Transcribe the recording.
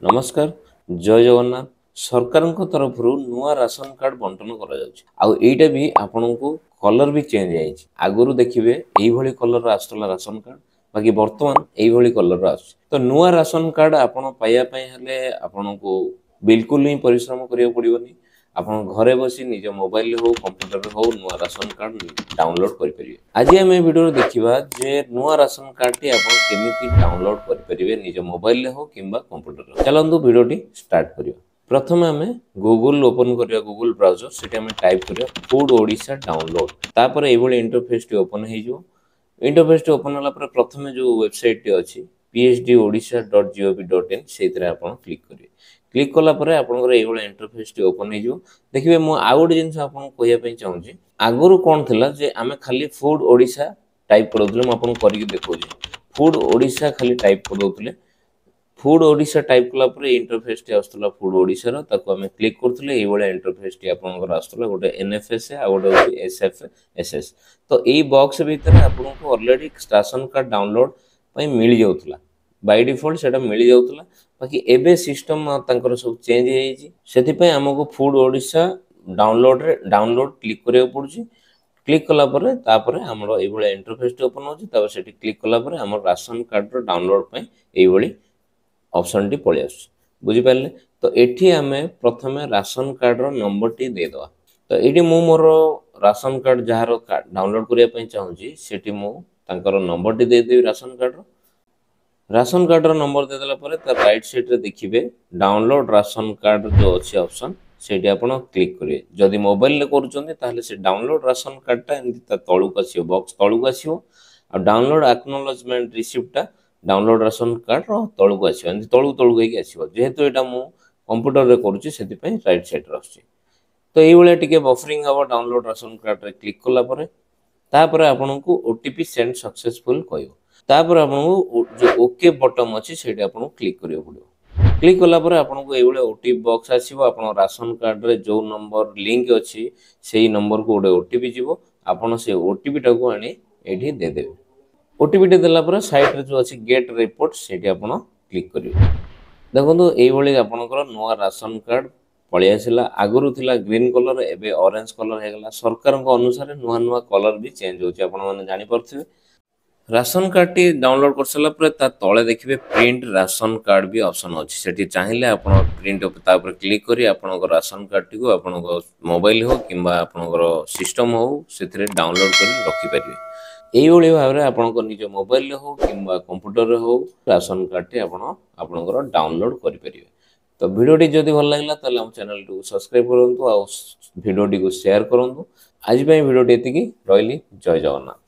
नमस्कार जय जगन्नाथ सरकार तरफ नुआ राशन कार्ड बंटन करा भी आपण को कलर भी चेंज आइए आगुरी देखिए यही कलर आसला राशन कार्ड बाकी बर्तमान यही कलर आस तो नुआ राशन कार्ड आपन पाइबापे आपण को बिल्कुल ही परिश्रम करिया पड़ोनी आपण घरे बसी निज मोबाइल हो कंप्यूटर हो नुआ राशन कार्ड डाउनलोड करें। आज आम वीडियो देखा जे नुआ राशन कार्ड टी आप केमी डाउनलोड करेंगे निज मोबाइल हो कि कंप्यूटर। चलतु वीडियो स्टार्ट करिया। प्रथम आम गूगल ओपन करिया गूगल ब्राउजर से टाइप करिया फूड ओडिशा डाउनलोड तापर ये इंटरफेस टी ओपन हो इंटरफेस टी ओपन होला प्रथम जो वेबसाइट टी अच्छी psdodisha.gov.in से क्लिक करेंगे। क्लिक कला आपंकर ये इंटरफेस टी ओपन हो देखिए मु आउ गोटे जिन कहवाई चाहूँगी आगुरी कौन थी जे आम खाली फूड ओडिशा टाइप कर मुझे देखा फूड ओडिशा खाली टाइप कर फूड ओडिशा टाइप कला इंटरफेस टी आसला फूड ओडिशा आम क्लिक करते ये इंटरफेस टी आसला गोटे एनएफएस आ गोटे एसएफएसएस तो यही बॉक्स भितर आपको ऑलरेडी राशन कार्ड डाउनलोड मिल जाऊला बाय डिफॉल्ट से मिल जाऊला बाकी एबे सिस्टम सब चेंज हो आमको फूड ओडिशा डाउनलोड क्लिक करा पड़ी क्लिक कलापर आमर ये इंटरफेस टी ओपन हो क्लिक कलापर आम राशन कार्ड डाउनलोड ये ऑप्शन टी पलि आस बुझिपारे तो ये आम प्रथम राशन कार्ड नंबर टी देदेवा तो ये मोर राशन कार्ड जार डाउनलोड करने चाहूँगी से नंबर टी देदेवी राशन कार्ड नंबर देदेला राइट साइड रे देखिए डाउनलोड राशन कार्ड जो अच्छी ऑप्शन से क्लिक करेंगे जदि मोबाइल करुँचे से डाउनलोड राशन कार्डटा एमती तलूक आसो बॉक्स तलूक आसो डाउनलोड एक्नोलेजमेंट रिसिप्टा डाउनलोड राशन कार्ड तलूक आसो एमती तलू तलूक आसो जेहेतु यहाँ मुझे कंप्यूटर रे करुँची से राइट साइड रे आसुची तो ये टी बफरिंग हम डाउनलोड राशन कार्ड रे क्लिक कलापर आपको ओटीपी सेंड सक्सेसफुल कह तापर आपको जो ओके बटन अच्छी से क्लिक करा पड़ो क्लिक कलापर आपको ये ओटीपी बॉक्स आसो आप राशन कार्ड रे जो नंबर लिंक अच्छी से नंबर को गोटे ओटीपी जीव आपड़ से ओटीपी टाक आनी ये देदेवे ओटीपी टी देला साइड रे जो अच्छी गेट रिपोर्ट से क्लिक करेंगे देखो ये आपंकर नुआ राशन कार्ड पलि आसला आगुरी थी ग्रीन कलर एवं ऑरेंज कलर होगा सरकार अनुसार नुआ नुआ कलर भी चेंज होती जानीपे राशन कार्ड टी डाउनलोड कर सारापर तले देखिए प्रिंट राशन कार्ड भी ऑप्शन अच्छी से चाहिए आप प्रिंट क्लिक करी आपन राशन कार्ड टी आप मोबाइल हो कि सिस्टम हो से डाउनलोड कर रखिपारे यही भाव में आप निज मोबाइल हो कि कंप्यूटर हो राशन कार्ड टी आप डाउनलोड करेंगे तो वीडियो जदि भल लगा तो चैनल टी सब्सक्राइब करूँ वीडियो टी शेयर करूँ आज वीडियो टी रही जय जगन्नाथ।